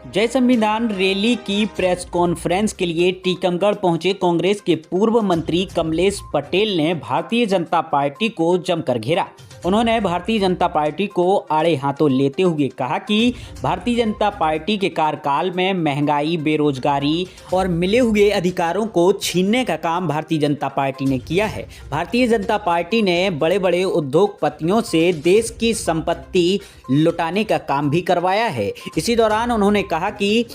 जय संविधान रैली की प्रेस कॉन्फ्रेंस के लिए टीकमगढ़ पहुंचे कांग्रेस के पूर्व मंत्री कमलेश पटेल ने भारतीय जनता पार्टी को जमकर घेरा। उन्होंने भारतीय जनता पार्टी को आड़े हाथों लेते हुए कहा कि भारतीय जनता पार्टी के कार्यकाल में महंगाई, बेरोजगारी और मिले हुए अधिकारों को छीनने का काम भारतीय जनता पार्टी ने किया है। भारतीय जनता पार्टी ने बड़े बड़े उद्योगपतियों से देश की संपत्ति लुटाने का काम भी करवाया है। इसी दौरान उन्होंने कहा कि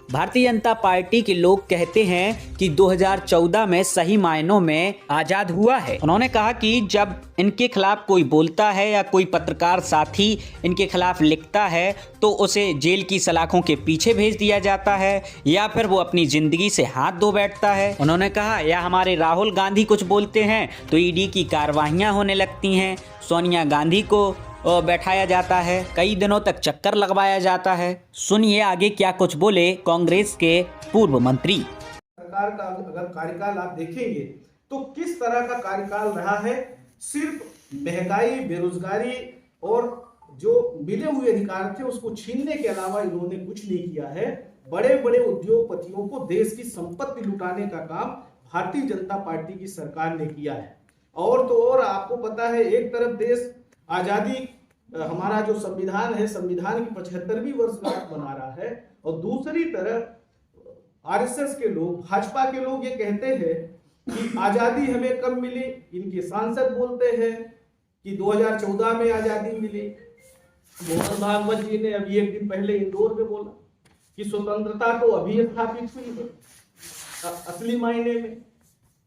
भारतीय जनता पार्टी के लोग कहते हैं कि 2014 में सही मायनों में आजाद हुआ है। उन्होंने कहा कि जब इनके खिलाफ कोई बोलता है या कोई पत्रकार साथी इनके खिलाफ लिखता है तो उसे जेल की सलाखों के पीछे भेज दिया जाता है या फिर वो अपनी जिंदगी से हाथ धो बैठता है। उन्होंने कहा या हमारे राहुल गांधी कुछ बोलते हैं तो ईडी की कार्रवाइयां होने लगती हैं, सोनिया गांधी को बैठाया जाता है, कई दिनों तक चक्कर लगवाया जाता है। सुनिए आगे क्या कुछ बोले कांग्रेस के पूर्व मंत्री। सरकार का अगर कार्यकाल आप देखेंगे तो किस तरह का कार्यकाल रहा है। सिर्फ महंगाई, बेरोजगारी और जो मिले हुए अधिकार थे उसको छीनने के अलावा इन्होंने कुछ नहीं किया है। बड़े बड़े उद्योगपतियों को देश की संपत्ति लुटाने का काम भारतीय जनता पार्टी की सरकार ने किया है। और तो और आपको पता है, एक तरफ देश आजादी, हमारा जो संविधान है, संविधान की 75वीं वर्षगांठ मना रहा है और दूसरी तरफ आरएसएस के लोग, भाजपा के लोग ये कहते हैं कि आजादी हमें कब मिली। इनके सांसद बोलते हैं कि 2014 में आजादी मिली। मोहन भागवत जी ने अभी एक दिन पहले इंदौर में बोला कि स्वतंत्रता तो अभी स्थापित हुई है असली मायने में।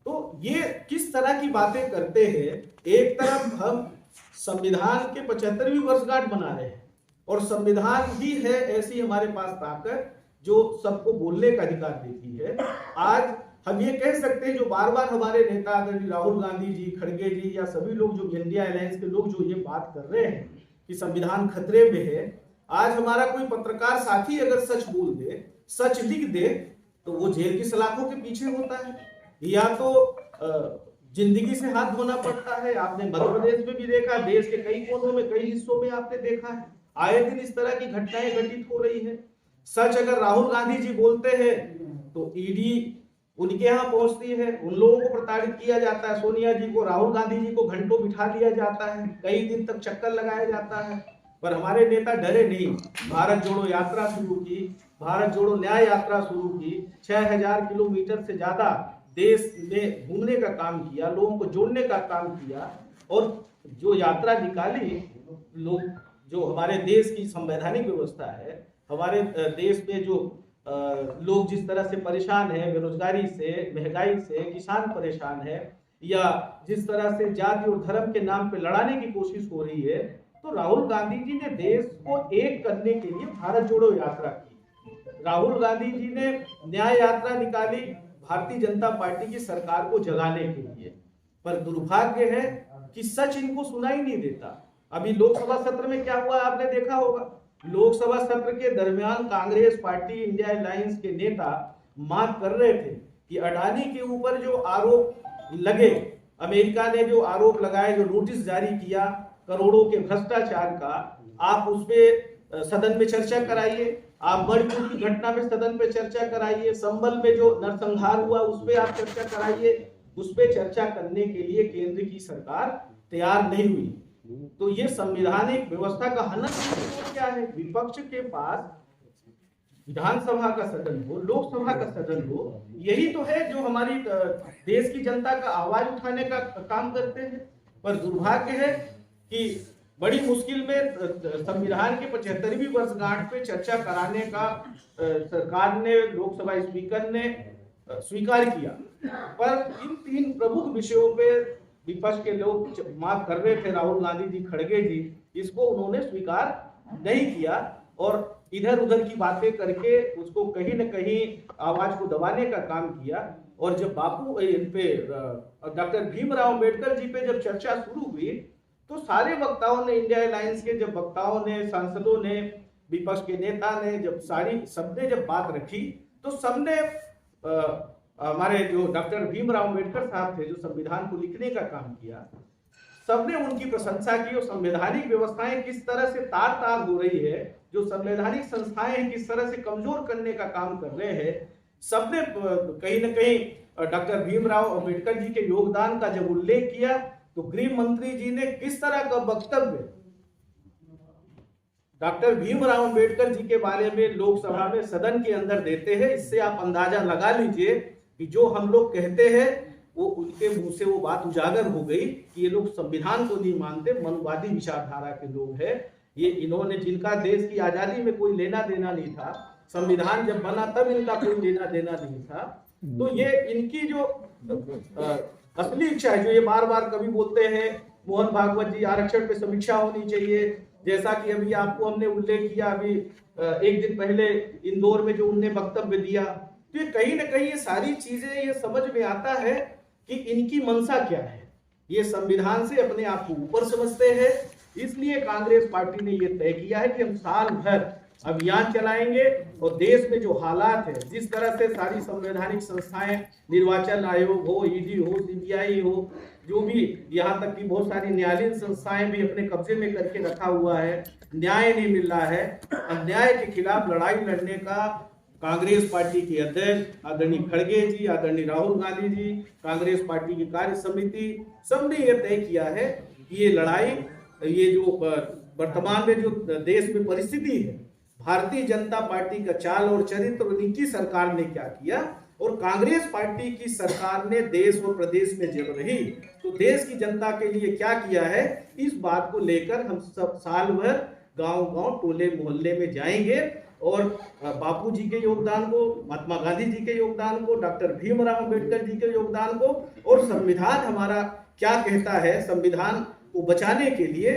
तो ये किस तरह की बातें करते हैं। एक तरफ हम संविधान के 75वीं वर्षगांठ मना रहे हैं और संविधान ही है ऐसी हमारे पास ताकत जो सबको बोलने का अधिकार देती है। आज हम ये कह सकते हैं, जो बार बार हमारे नेता आदरणीय राहुल गांधी जी, खड़गे जी या सभी लोग जो इंडिया अलायंस के लोग जो ये बात कर रहे हैं कि संविधान खतरे में है, आज हमारा कोई पत्रकार साथी अगर सच बोल दे, सच लिख दे तो वो जेल की सलाखों के पीछे होता है या तो जिंदगी से हाथ धोना पड़ता है। आपने मध्य प्रदेश में भी देखा, देश के कई कोनों में, कई हिस्सों में आपने देखा है, आए दिन इस तरह की घटनाएं घटित हो रही है। सच अगर राहुल गांधी जी बोलते हैं तो ईडी उनके यहाँ पहुंचती है, उन लोगों को प्रताड़ित किया जाता है। सोनिया जी को, राहुल गांधी जी को घंटों बिठा दिया जाता है, कई दिन तक चक्कर लगाया जाता है। पर हमारे नेता डरे नहीं, भारत जोड़ो यात्रा शुरू की, भारत जोड़ो न्याय यात्रा शुरू की, 6000 किलोमीटर से ज्यादा देश में घूमने का काम किया, लोगों को जोड़ने का काम किया और जो यात्रा निकाली लोग, जो हमारे देश की संवैधानिक व्यवस्था है, हमारे देश में जो लोग जिस तरह से परेशान है, बेरोजगारी से, महंगाई से, किसान परेशान है या जिस तरह से जाति और धर्म के नाम पे लड़ाने की कोशिश हो रही है, तो राहुल गांधी जी ने देश को एक करने के लिए भारत जोड़ो यात्रा की। राहुल गांधी जी ने न्याय यात्रा निकाली भारतीय जनता पार्टी की सरकार को जगाने के लिए। पर दुर्भाग्य है कि सच इनको सुनाई नहीं देता। अभी लोकसभा सत्र में क्या हुआ आपने देखा होगा। लोकसभा सत्र के दरमियान कांग्रेस पार्टी, इंडिया अलायंस के नेता मांग कर रहे थे कि अडानी के ऊपर जो आरोप लगे, अमेरिका ने जो आरोप लगाए, जो नोटिस जारी किया करोड़ों के भ्रष्टाचार का, आप उस पे सदन में चर्चा कराइए। आप मणिपुर की घटना पे सदन पे चर्चा कराइए, संभल में जो नरसंहार हुआ उस पे आप चर्चा कराइए। उस पे चर्चा करने के लिए केंद्र की सरकार तैयार नहीं हुई। तो ये संवैधानिक व्यवस्था का हनन क्या है। विपक्ष के पास विधानसभा का सदन हो, लोकसभा का सदन हो, यही तो है जो हमारी देश की जनता का आवाज उठाने का काम करते हैं। पर दुर्भाग्य है कि बड़ी मुश्किल में संविधान की 75वीं वर्षगांठ पे चर्चा कराने का सरकार ने, लोकसभा स्पीकर ने स्वीकार किया। पर इन 3 प्रमुख विषयों पे विपक्ष के लोग मांग कर रहे थे, राहुल गांधी जी, खड़गे जी, इसको उन्होंने स्वीकार नहीं किया और इधर उधर की बातें करके उसको कहीं न कहीं आवाज को दबाने का काम किया। और जब बापू इन पे डॉक्टर भीमराव अम्बेडकर जी पे जब चर्चा शुरू हुई तो सारे वक्ताओं ने, इंडिया अलायंस के जब वक्ताओं ने, सांसदों ने, विपक्ष के नेता ने, जब सबने जब बात रखी तो सबने हमारे जो डॉक्टर भीमराव अम्बेडकर साहब थे, जो संविधान को लिखने का काम किया, सबने उनकी प्रशंसा की और संवैधानिक व्यवस्थाएं किस तरह से तार तार हो रही है जो संवैधानिक संस्थाएं हैं किस तरह से कमजोर करने का काम कर रहे हैं, सबने कहीं ना कहीं डॉक्टर भीमराव अंबेडकर जी के योगदान का जब उल्लेख किया तो गृह मंत्री जी ने किस तरह का वक्तव्य डॉक्टर भीमराव अंबेडकर जी के बारे में लोकसभा में सदन के अंदर देते हैं, इससे आप अंदाजा लगा लीजिए कि जो हम लोग कहते हैं वो उनके मुंह से वो बात उजागर हो गई कि ये लोग संविधान को नहीं मानते, मनवादी विचारधारा के लोग हैं। ये इन्होंने, जिनका देश की आजादी में कोई लेना देना नहीं था, संविधान जब बना तब इनका कोई लेना देना नहीं था, तो ये इनकी जो असली इच्छा है, जो ये बार बार कभी बोलते हैं मोहन भागवत जी आरक्षण पे समीक्षा होनी चाहिए, जैसा कि अभी आपको हमने उल्लेख किया, अभी एक दिन पहले इंदौर में जो उनने वक्तव्य दिया, तो ये कहीं ना कहीं ये सारी चीजें ये समझ में आता है कि इनकी मंशा क्या है। ये संविधान से अपने आप को ऊपर समझते हैं, इसलिए कांग्रेस पार्टी ने ये तय किया है कि हम साल भर अभियान चलाएंगे और देश में जो हालात है, जिस तरह से सारी संवैधानिक संस्थाएं, निर्वाचन आयोग हो, ईडी हो, सीबीआई हो, जो भी, यहाँ तक कि बहुत सारी न्यायालयीन संस्थाएं भी अपने कब्जे में करके रखा हुआ है, न्याय नहीं मिल रहा है, अन्याय के खिलाफ लड़ाई लड़ने का कांग्रेस पार्टी के अध्यक्ष आदरणीय खड़गे जी, आदरणीय राहुल गांधी जी, कांग्रेस पार्टी की कार्य समिति, सबने ये तय किया है कि ये लड़ाई, ये जो वर्तमान में जो देश में परिस्थिति है, भारतीय जनता पार्टी का चाल और चरित्र और इनकी सरकार ने क्या किया और कांग्रेस पार्टी की सरकार ने देश और प्रदेश में जब रही तो देश की जनता के लिए क्या किया है, इस बात को लेकर हम सब साल भर गांव-गांव, टोले मोहल्ले में जाएंगे और बापू जी के योगदान को, महात्मा गांधी जी के योगदान को, डॉक्टर भीमराव अंबेडकर जी के योगदान को और संविधान हमारा क्या कहता है, संविधान को बचाने के लिए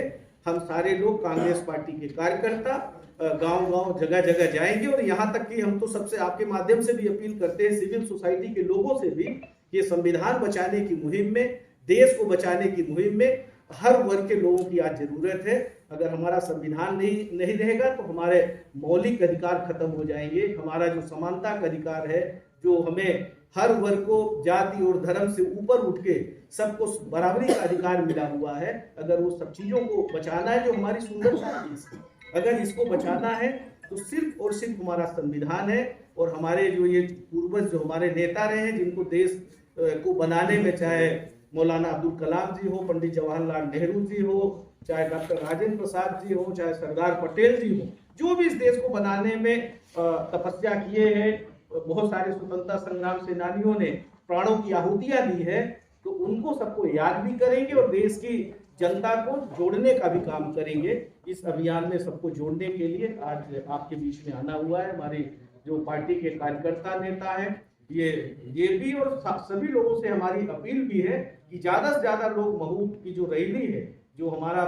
हम सारे लोग कांग्रेस पार्टी के कार्यकर्ता गांव-गांव, जगह-जगह जाएंगे। और यहाँ तक कि हम तो सबसे आपके माध्यम से भी अपील करते हैं, सिविल सोसाइटी के लोगों से भी, कि संविधान बचाने की मुहिम में, देश को बचाने की मुहिम में हर वर्ग के लोगों की आज जरूरत है। अगर हमारा संविधान नहीं रहेगा तो हमारे मौलिक अधिकार खत्म हो जाएंगे। हमारा जो समानता का अधिकार है, जो हमें हर वर्ग को जाति और धर्म से ऊपर उठ के सबको बराबरी का अधिकार मिला हुआ है, अगर वो सब चीजों को बचाना है, जो हमारी सुंदरता है, अगर इसको बचाना है तो सिर्फ और सिर्फ हमारा संविधान है। और हमारे जो ये पूर्वज, जो हमारे नेता रहे हैं, जिनको देश को बनाने में, चाहे मौलाना अब्दुल कलाम जी हो, पंडित जवाहरलाल नेहरू जी हो, चाहे डॉक्टर राजेंद्र प्रसाद जी हो, चाहे सरदार पटेल जी हो, जो भी इस देश को बनाने में तपस्या किए हैं, बहुत सारे स्वतंत्रता संग्राम सेनानियों ने प्राणों की आहुतियां दी है, तो उनको सबको याद भी करेंगे और देश की जनता को जोड़ने का भी काम करेंगे। इस अभियान में सबको जोड़ने के लिए आज आपके बीच में आना हुआ है। हमारे जो पार्टी के कार्यकर्ता नेता हैं, ये भी, और सभी लोगों से हमारी अपील भी है कि ज्यादा से ज्यादा लोग महू की जो रैली है, जो हमारा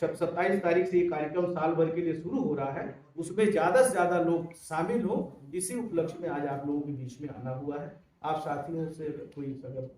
27 तारीख से ये कार्यक्रम साल भर के लिए शुरू हो रहा है, उसमें ज्यादा से ज्यादा लोग शामिल हो। इसी उपलक्ष्य में आज आप लोगों के बीच में आना हुआ है। आप साथियों से कोई अगर